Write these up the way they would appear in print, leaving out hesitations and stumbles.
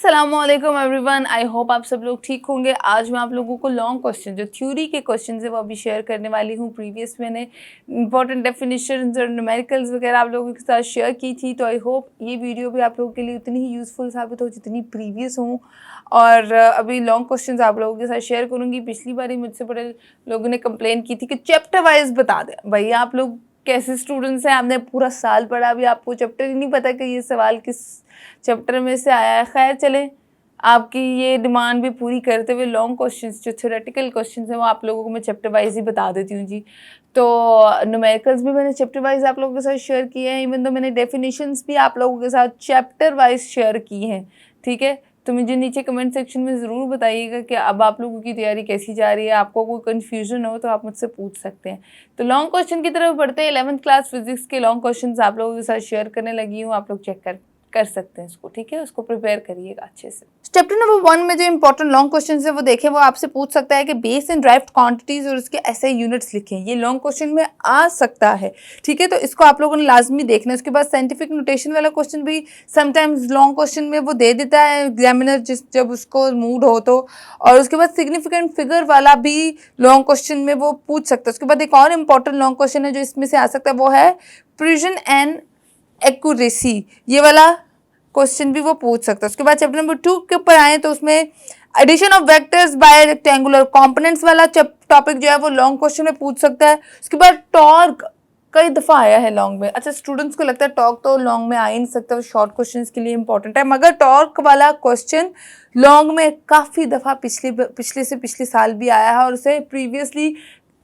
अस्सलामुअलैकुम everyone, I hope आप सब लोग ठीक होंगे। आज मैं आप लोगों को लॉन्ग क्वेश्चन जो थ्योरी के क्वेश्चन है वो अभी शेयर करने वाली हूँ। प्रीवियस मैंने इंपॉर्टेंट डेफिनेशंस और न्यूमेरिकल्स वगैरह आप लोगों के साथ शेयर की थी, तो आई होप ये वीडियो भी आप लोगों के लिए उतनी ही यूज़फुल साबित हो जितनी प्रीवियस हूँ। और अभी लॉन्ग क्वेश्चन आप लोगों के साथ शेयर करूँगी। पिछली बार ही मुझसे बड़े लोगों ने कंप्लेन की थी कि चैप्टर वाइज बता दें। भैया आप लोग कैसे स्टूडेंट्स हैं, आपने पूरा साल पढ़ा, अभी आपको चैप्टर ही नहीं पता कि ये सवाल किस चैप्टर में से आया है। खैर चलें, आपकी ये डिमांड भी पूरी करते हुए लॉन्ग क्वेश्चंस जो थ्योरेटिकल क्वेश्चंस हैं वो आप लोगों को मैं चैप्टर वाइज ही बता देती हूँ जी। तो न्यूमेरिकल्स भी मैंने चैप्टर वाइज आप लोगों के साथ शेयर किए हैं, इवन तो मैंने डेफिनेशंस भी आप लोगों के साथ चैप्टर वाइज शेयर की हैं। ठीक है, तो मुझे नीचे कमेंट सेक्शन में ज़रूर बताइएगा कि अब आप लोगों की तैयारी कैसी जा रही है। आपको कोई कन्फ्यूजन हो तो आप मुझसे पूछ सकते हैं। तो लॉन्ग क्वेश्चन की तरफ बढ़ते हैं। 11th क्लास फिजिक्स के लॉन्ग क्वेश्चन आप लोगों के साथ शेयर करने लगी हूँ। आप लोग चेक कर सकते हैं इसको, ठीक है, उसको प्रिपेयर करिएगा अच्छे से। चैप्टर नंबर 1 में जो इंपॉर्टेंट लॉन्ग क्वेश्चन है वो देखें। वो आपसे पूछ सकता है कि बेस एंड ड्राइव्ड क्वांटिटीज और उसके ऐसे यूनिट्स लिखें। ये लॉन्ग क्वेश्चन में आ सकता है, ठीक है, तो इसको आप लोगों ने लाजमी देखना है। उसके बाद साइंटिफिक नोटेशन वाला क्वेश्चन भी समटाइम्स लॉन्ग क्वेश्चन में वो दे देता है एग्जामिनर जब उसको मूड हो तो। और उसके बाद सिग्निफिकेंट फिगर वाला भी लॉन्ग क्वेश्चन में वो पूछ सकता है। उसके बाद एक और इम्पॉर्टेंट लॉन्ग क्वेश्चन है जो इसमें से आ सकता है, वो है प्रिसिजन एंड एक्यूरेसी। ये वाला क्वेश्चन भी वो पूछ सकता है। उसके बाद चैप्टर नंबर 2 के ऊपर आए तो उसमें addition of vectors by rectangular components वाला टॉपिक जो है वो लॉन्ग क्वेश्चन में पूछ सकता है। उसके बाद टॉर्क कई दफ़ा आया है लॉन्ग में। अच्छा, स्टूडेंट्स को लगता है टॉर्क तो लॉन्ग में आ ही नहीं सकता, वो शॉर्ट क्वेश्चन के लिए इंपॉर्टेंट है, मगर टॉर्क वाला क्वेश्चन लॉन्ग में काफ़ी दफ़ा पिछले साल भी आया है। और उसे प्रीवियसली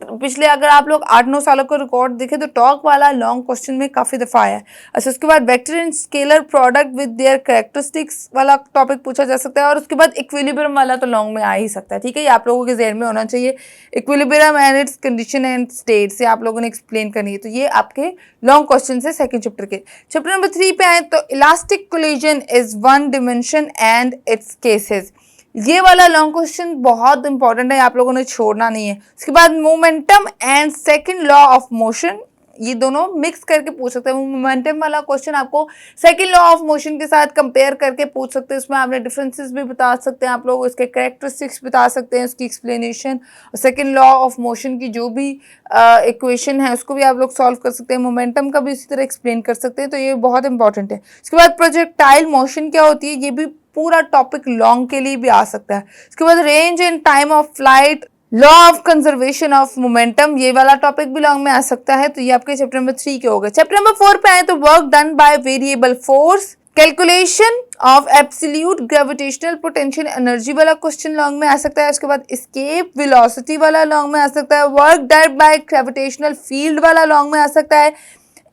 पिछले अगर आप लोग 8-9 सालों का रिकॉर्ड देखें तो टॉर्क वाला लॉन्ग क्वेश्चन में काफ़ी दफ़ा आया है। अच्छा, उसके बाद vector and scalar product with their characteristics वाला टॉपिक पूछा जा सकता है। और उसके बाद इक्विलिब्रियम वाला तो लॉन्ग में आ ही सकता है, ठीक है, ये आप लोगों के ज़हन में होना चाहिए। Equilibrium and it's condition and state से आप लोगों ने एक्सप्लेन करनी है, तो ये आपके लॉन्ग क्वेश्चन है सेकेंड चैप्टर के। चैप्टर नंबर 3 पे आए तो elastic collision is one dimension and it's cases. ये वाला लॉन्ग क्वेश्चन बहुत इंपॉर्टेंट है, आप लोगों ने छोड़ना नहीं है। उसके बाद momentum and second law of motion, ये दोनों मिक्स करके पूछ सकते हैं। मोमेंटम वाला क्वेश्चन आपको सेकंड लॉ ऑफ मोशन के साथ कंपेयर करके पूछ सकते हैं। उसमें आपने डिफरेंसेस भी बता सकते हैं, आप लोग उसके कैरेक्टरिस्टिक्स बता सकते हैं, उसकी explanation, second law of motion की जो भी इक्वेशन है उसको भी आप लोग सॉल्व कर सकते हैं। मोमेंटम का भी इसी तरह एक्सप्लेन कर सकते हैं, तो ये बहुत इंपॉर्टेंट है। उसके बाद प्रोजेक्टाइल मोशन क्या होती है, ये भी पूरा टॉपिक लॉन्ग के लिए भी आ सकता है। उसके बाद range and time of flight, law of conservation of momentum, ये वाला टॉपिक भी लॉन्ग में आ सकता है। तो ये आपके चैप्टर नंबर 3 के हो गए। चैप्टर नंबर 4 पे आए तो work done by variable force, calculation of absolute gravitational potential energy वाला क्वेश्चन लॉन्ग में आ सकता है। उसके बाद एस्केप वेलोसिटी वाला लॉन्ग में आ सकता है। Work done by gravitational field वाला लॉन्ग में आ सकता है।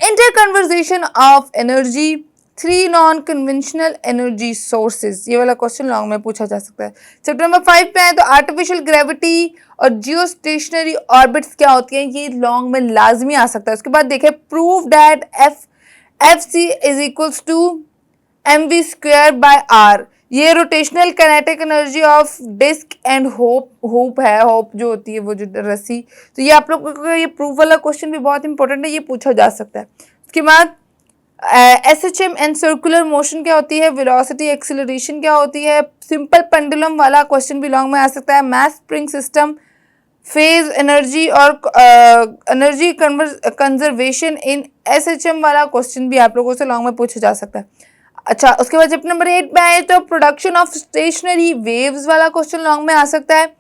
Interconversion of energy, 3 non conventional energy sources, ये वाला क्वेश्चन लॉन्ग में पूछा जा सकता है। चैप्टर नंबर 5 पे आए तो आर्टिफिशियल ग्रेविटी और जियो स्टेशनरी ऑर्बिट्स क्या होती हैं, ये लॉन्ग में लाजमी आ सकता है। उसके बाद देखें prove that F c is equals to m v square by r, ये rotational kinetic energy of disc and hoop है, होप जो होती है वो जो रस्सी, तो ये आप लोग को ये प्रूफ वाला क्वेश्चन भी बहुत इंपॉर्टेंट है, ये पूछा जा सकता है। उसके बाद एसएचएम एंड सर्कुलर मोशन क्या होती है, वेलोसिटी एक्सीलरेशन क्या होती है, सिंपल पेंडुलम वाला क्वेश्चन भी लॉन्ग में आ सकता है। Math spring system, phase energy और एनर्जी कंजर्वेशन इन एसएचएम वाला क्वेश्चन भी आप लोगों से लॉन्ग में पूछा जा सकता है। अच्छा, उसके बाद चैप्टर नंबर 8 पे आए तो प्रोडक्शन ऑफ स्टेशनरी वेव्स वाला क्वेश्चन लॉन्ग में आ सकता है।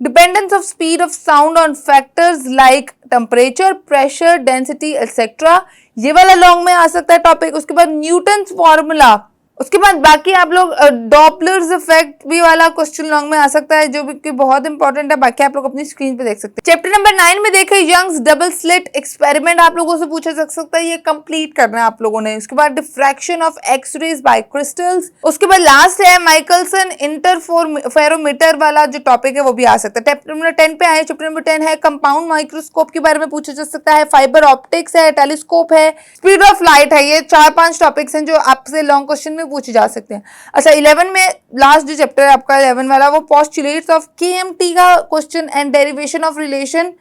Dependence of speed of sound on factors like temperature, pressure, density etcetera, ये वाला लॉन्ग में आ सकता है टॉपिक। उसके बाद न्यूटन्स फॉर्मूला, उसके बाद बाकी आप लोग डॉपलर्स इफेक्ट भी वाला क्वेश्चन लॉन्ग में आ सकता है जो भी बहुत इंपॉर्टेंट है, बाकी आप लोग अपनी स्क्रीन पे देख सकते हैं। चैप्टर नंबर 9 में देखें यंग्स डबल स्लिट एक्सपेरिमेंट आप लोगों से पूछा जा सकता है, ये कंप्लीट करना है आप लोगों ने। उसके बाद diffraction of X rays by crystals, उसके बाद लास्ट है माइकलसन इंटरफेरोमीटर वाला जो टॉपिक है वो भी आ सकता है। चैप्टर नंबर 10 पे आए, चैप्टर नंबर 10 है कंपाउंड माइक्रोस्कोप के बारे में पूछा जा सकता है, फाइबर ऑप्टिक्स है, टेलीस्कोप है, स्पीड ऑफ लाइट है। ये 4-5 टॉपिक्स हैं जो आपसे लॉन्ग क्वेश्चन में पूछे जा सकते हैं। अच्छा, 11 में लास्ट जो चैप्टर है आपका 11 वाला वो पोस्टुलेट्स ऑफ केएमटी का question and derivation of relation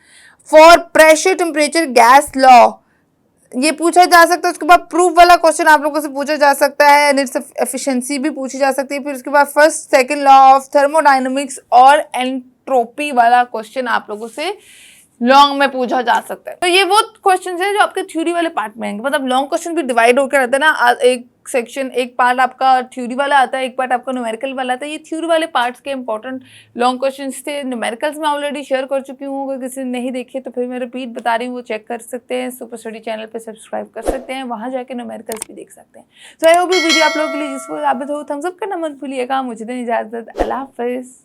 for pressure temperature gas law, ये पूछा जा सकता है। उसके बाद प्रूफ वाला क्वेश्चन आप लोगों से पूछा जा सकता है एंड इट्स एफिशिएंसी भी पूछी जा सकती है। फिर उसके बाद first second law of thermodynamics और एंट्रोपी वाला क्वेश्चन आप लोगों से लॉन्ग में पूछा जा सकता है। तो ये वो क्वेश्चंस हैं जो आपके थ्योरी वाले पार्ट में आएंगे। मतलब लॉन्ग क्वेश्चन भी डिवाइड होकर रहता है ना, एक सेक्शन, एक पार्ट आपका थ्योरी वाला आता है, एक पार्ट आपका न्यूमेरिकल वाला आता है। ये थ्योरी वाले पार्ट्स के इंपॉर्टेंट लॉन्ग क्वेश्चंस थे। न्यूमेरिकल्स में ऑलरेडी शेयर कर चुकी हूँ, अगर किसी ने नहीं देखे तो फिर मैं रिपीट बता रही हूँ, वो चेक कर सकते हैं। सुपर स्टडी चैनल पे सब्सक्राइब कर सकते हैं, वहाँ जाके न्यूमेरिकल्स भी देख सकते हैं। तो आई होप ये वीडियो आप लोगों के लिए यूजफुल साबित हो। थम्स अप करना मत भूलिएगा। मुझे दें इजाजत। अल्लाह हाफिज़।